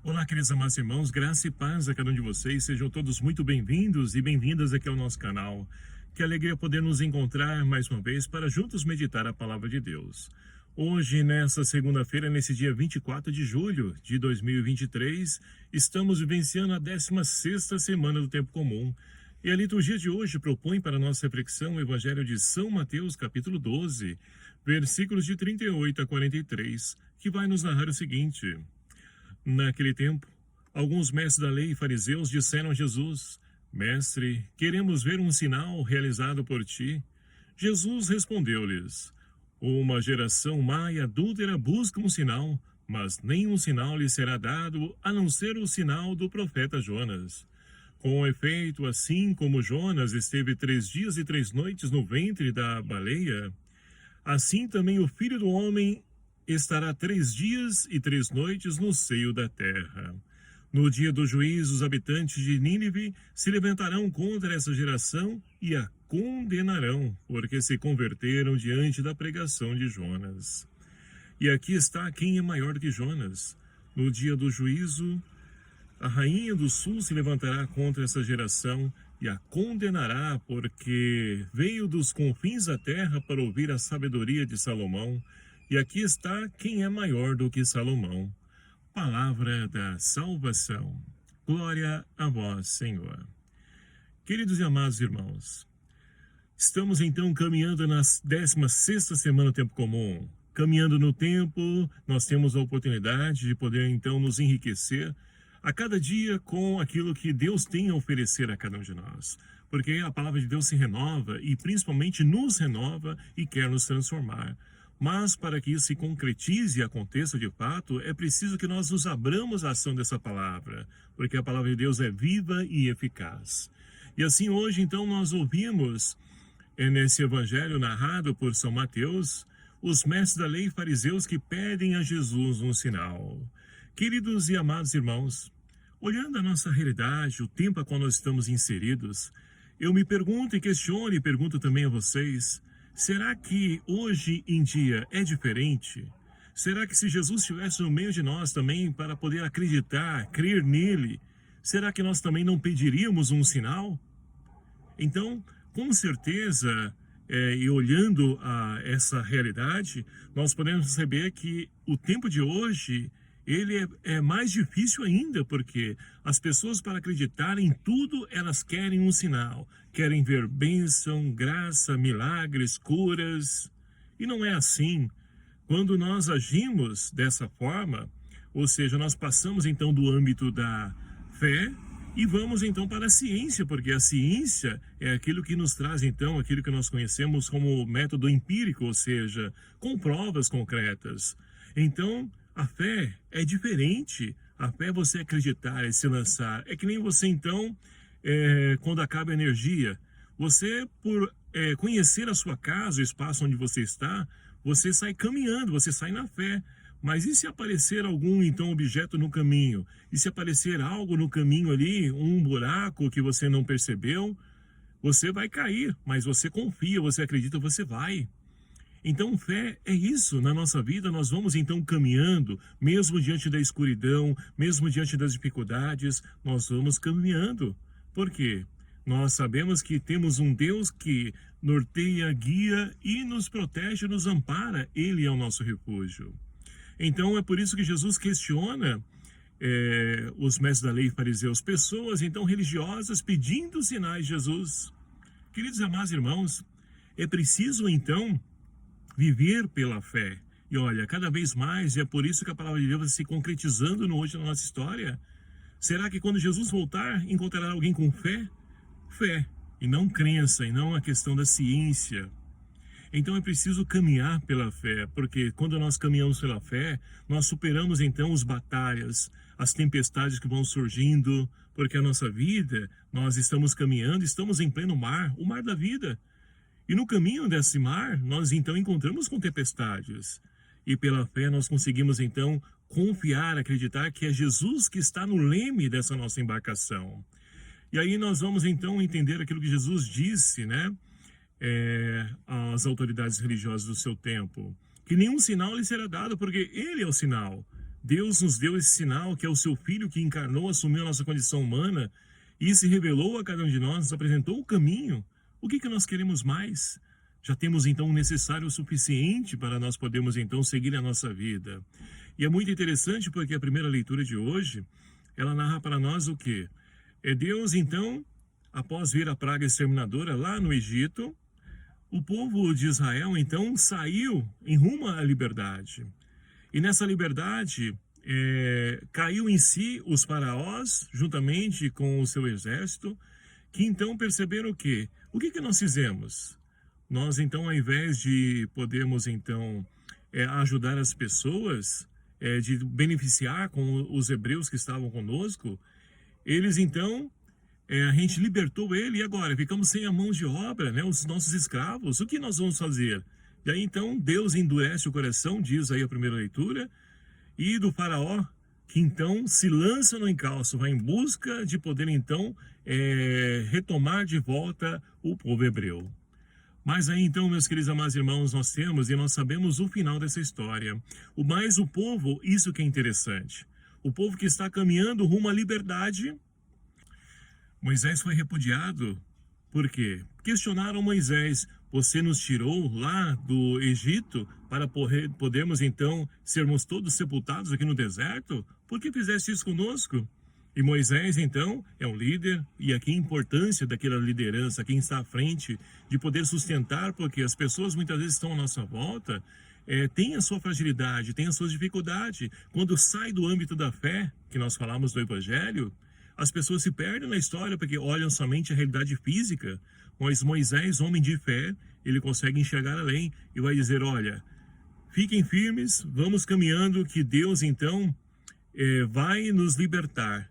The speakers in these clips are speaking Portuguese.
Olá, queridos amados irmãos, graça e paz a cada um de vocês. Sejam todos muito bem-vindos e bem-vindas aqui ao nosso canal. Que alegria poder nos encontrar mais uma vez para juntos meditar a palavra de Deus. Hoje, nessa segunda-feira, nesse dia 24 de julho de 2023, estamos vivenciando a 16ª semana do Tempo Comum. E a liturgia de hoje propõe para nossa reflexão o Evangelho de São Mateus, capítulo 12, versículos de 38 a 43, que vai nos narrar o seguinte: Naquele tempo, alguns mestres da lei e fariseus disseram a Jesus: Mestre, queremos ver um sinal realizado por ti. Jesus respondeu-lhes: Uma geração má e adúltera busca um sinal, mas nenhum sinal lhe será dado a não ser o sinal do profeta Jonas. Com efeito, assim como Jonas esteve 3 dias e 3 noites no ventre da baleia, assim também o Filho do Homem estará 3 dias e 3 noites no seio da terra. No dia do juízo, os habitantes de Nínive se levantarão contra essa geração e a condenarão, porque se converteram diante da pregação de Jonas. E aqui está quem é maior do que Jonas. No dia do juízo, a rainha do sul se levantará contra essa geração e a condenará, porque veio dos confins da terra para ouvir a sabedoria de Salomão. E aqui está quem é maior do que Salomão. Palavra da salvação. Glória a vós, Senhor. Queridos e amados irmãos, estamos então caminhando na 16ª semana do Tempo Comum. Caminhando no tempo, nós temos a oportunidade de poder então nos enriquecer a cada dia com aquilo que Deus tem a oferecer a cada um de nós. Porque a palavra de Deus se renova e principalmente nos renova e quer nos transformar. Mas para que isso se concretize e aconteça de fato, é preciso que nós nos abramos à ação dessa palavra, porque a palavra de Deus é viva e eficaz. E assim hoje então nós ouvimos nesse evangelho narrado por São Mateus, os mestres da lei e fariseus que pedem a Jesus um sinal. Queridos e amados irmãos, olhando a nossa realidade, o tempo a qual nós estamos inseridos, eu me pergunto e questiono e pergunto também a vocês: será que hoje em dia é diferente? Será que se Jesus estivesse no meio de nós também para poder acreditar, crer nele, será que nós também não pediríamos um sinal? Então, com certeza, e olhando a essa realidade, nós podemos perceber que o tempo de hoje ele é mais difícil ainda, porque as pessoas, para acreditarem em tudo, elas querem um sinal. Querem ver bênção, graça, milagres, curas. E não é assim. Quando nós agimos dessa forma, ou seja, nós passamos então do âmbito da fé e vamos então para a ciência, porque a ciência é aquilo que nos traz então aquilo que nós conhecemos como método empírico, ou seja, com provas concretas. Então, a fé é diferente. A fé é você acreditar, é se lançar. É que nem você, então, quando acaba a energia. Você, por conhecer a sua casa, o espaço onde você está, você sai caminhando, você sai na fé. Mas e se aparecer algum, então, objeto no caminho? E se aparecer algo no caminho ali, um buraco que você não percebeu? Você vai cair, mas você confia, você acredita, você vai. Então, fé é isso. Na nossa vida, nós vamos então caminhando, mesmo diante da escuridão, mesmo diante das dificuldades, nós vamos caminhando. Por quê? Nós sabemos que temos um Deus que norteia, guia e nos protege, nos ampara. Ele é o nosso refúgio. Então, é por isso que Jesus questiona os mestres da lei e fariseus, pessoas então religiosas pedindo sinais de Jesus. Queridos e amados irmãos, é preciso então viver pela fé. E olha, cada vez mais, e é por isso que a palavra de Deus vai se concretizando hoje na nossa história. Será que quando Jesus voltar, encontrará alguém com fé? Fé, e não crença, e não a questão da ciência. Então é preciso caminhar pela fé, porque quando nós caminhamos pela fé, nós superamos então as batalhas, as tempestades que vão surgindo, porque a nossa vida, nós estamos caminhando, estamos em pleno mar, o mar da vida. E no caminho desse mar, nós então encontramos com tempestades. E pela fé nós conseguimos então confiar, acreditar que é Jesus que está no leme dessa nossa embarcação. E aí nós vamos então entender aquilo que Jesus disse, né, às autoridades religiosas do seu tempo. Que nenhum sinal lhe será dado, porque ele é o sinal. Deus nos deu esse sinal que é o seu Filho que encarnou, assumiu a nossa condição humana e se revelou a cada um de nós, nos apresentou o caminho. O que nós queremos mais? Já temos então o necessário o suficiente para nós podermos então seguir a nossa vida. E é muito interessante porque a primeira leitura de hoje, ela narra para nós o quê? É Deus então, após vir a praga exterminadora lá no Egito, o povo de Israel então saiu em rumo à liberdade. E nessa liberdade caiu em si os faraós, juntamente com o seu exército, que então perceberam o quê? O que nós fizemos? Nós então, ao invés de podermos então ajudar as pessoas, de beneficiar com os hebreus que estavam conosco, eles então, a gente libertou ele e agora ficamos sem a mão de obra, né? Os nossos escravos, o que nós vamos fazer? E aí então Deus endurece o coração, diz aí a primeira leitura, e do faraó, que então se lança no encalço, vai em busca de poder então retomar de volta o povo hebreu. Mas aí então, meus queridos amados irmãos, nós temos e nós sabemos o final dessa história. O povo, isso que é interessante, o povo que está caminhando rumo à liberdade, Moisés foi repudiado. Por quê? Questionaram Moisés: você nos tirou lá do Egito para podermos então sermos todos sepultados aqui no deserto? Por que fizeste isso conosco? E Moisés então é um líder, e aqui a importância daquela liderança, quem está à frente, de poder sustentar, porque as pessoas muitas vezes estão à nossa volta, tem a sua fragilidade, tem as suas dificuldades. Quando sai do âmbito da fé, que nós falamos do Evangelho, as pessoas se perdem na história porque olham somente a realidade física, mas Moisés, homem de fé, ele consegue enxergar além e vai dizer: olha, fiquem firmes, vamos caminhando, que Deus então vai nos libertar,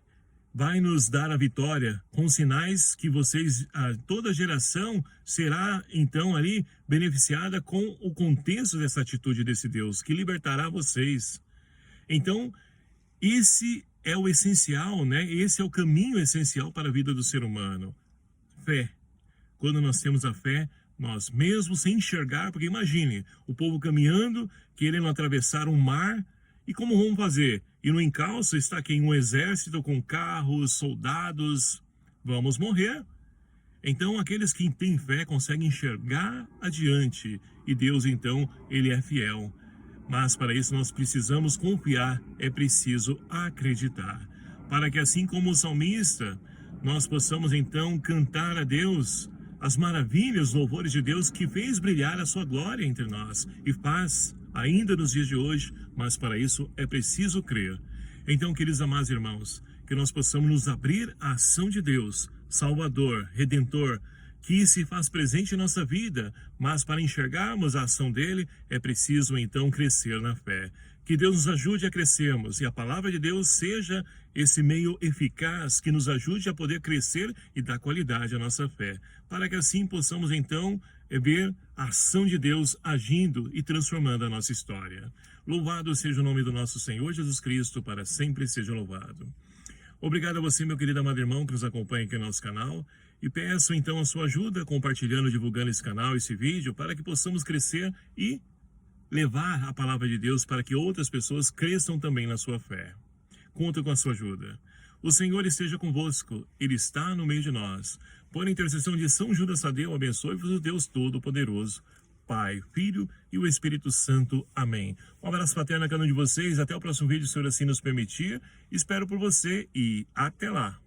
vai nos dar a vitória, com sinais que vocês, toda geração será então ali beneficiada com o contexto dessa atitude desse Deus, que libertará vocês. Então, esse é o essencial, né? Esse é o caminho essencial para a vida do ser humano. Fé. Quando nós temos a fé, nós mesmo sem enxergar, porque imagine, o povo caminhando, querendo atravessar um mar, e como vamos fazer? E no encalço está aqui um exército com carros, soldados, vamos morrer. Então aqueles que têm fé conseguem enxergar adiante, e Deus então, ele é fiel. Mas para isso nós precisamos confiar, é preciso acreditar. Para que assim como o salmista, nós possamos então cantar a Deus as maravilhas, os louvores de Deus que fez brilhar a sua glória entre nós e faz ainda nos dias de hoje, mas para isso é preciso crer. Então, queridos amados irmãos, que nós possamos nos abrir à ação de Deus, Salvador, Redentor, que se faz presente em nossa vida, mas para enxergarmos a ação dele, é preciso então crescer na fé. Que Deus nos ajude a crescermos e a palavra de Deus seja esse meio eficaz que nos ajude a poder crescer e dar qualidade à nossa fé, para que assim possamos então ver a ação de Deus agindo e transformando a nossa história. Louvado seja o nome do nosso Senhor Jesus Cristo, para sempre seja louvado. Obrigado a você, meu querido amado irmão, que nos acompanha aqui no nosso canal. E peço então a sua ajuda compartilhando, divulgando esse canal, esse vídeo, para que possamos crescer e levar a palavra de Deus para que outras pessoas cresçam também na sua fé. Conto com a sua ajuda. O Senhor esteja convosco, Ele está no meio de nós. Por intercessão de São Judas Tadeu, abençoe-vos o Deus Todo-Poderoso, Pai, Filho e o Espírito Santo. Amém. Um abraço fraterno a cada um de vocês. Até o próximo vídeo, se o Senhor assim nos permitir. Espero por você e até lá.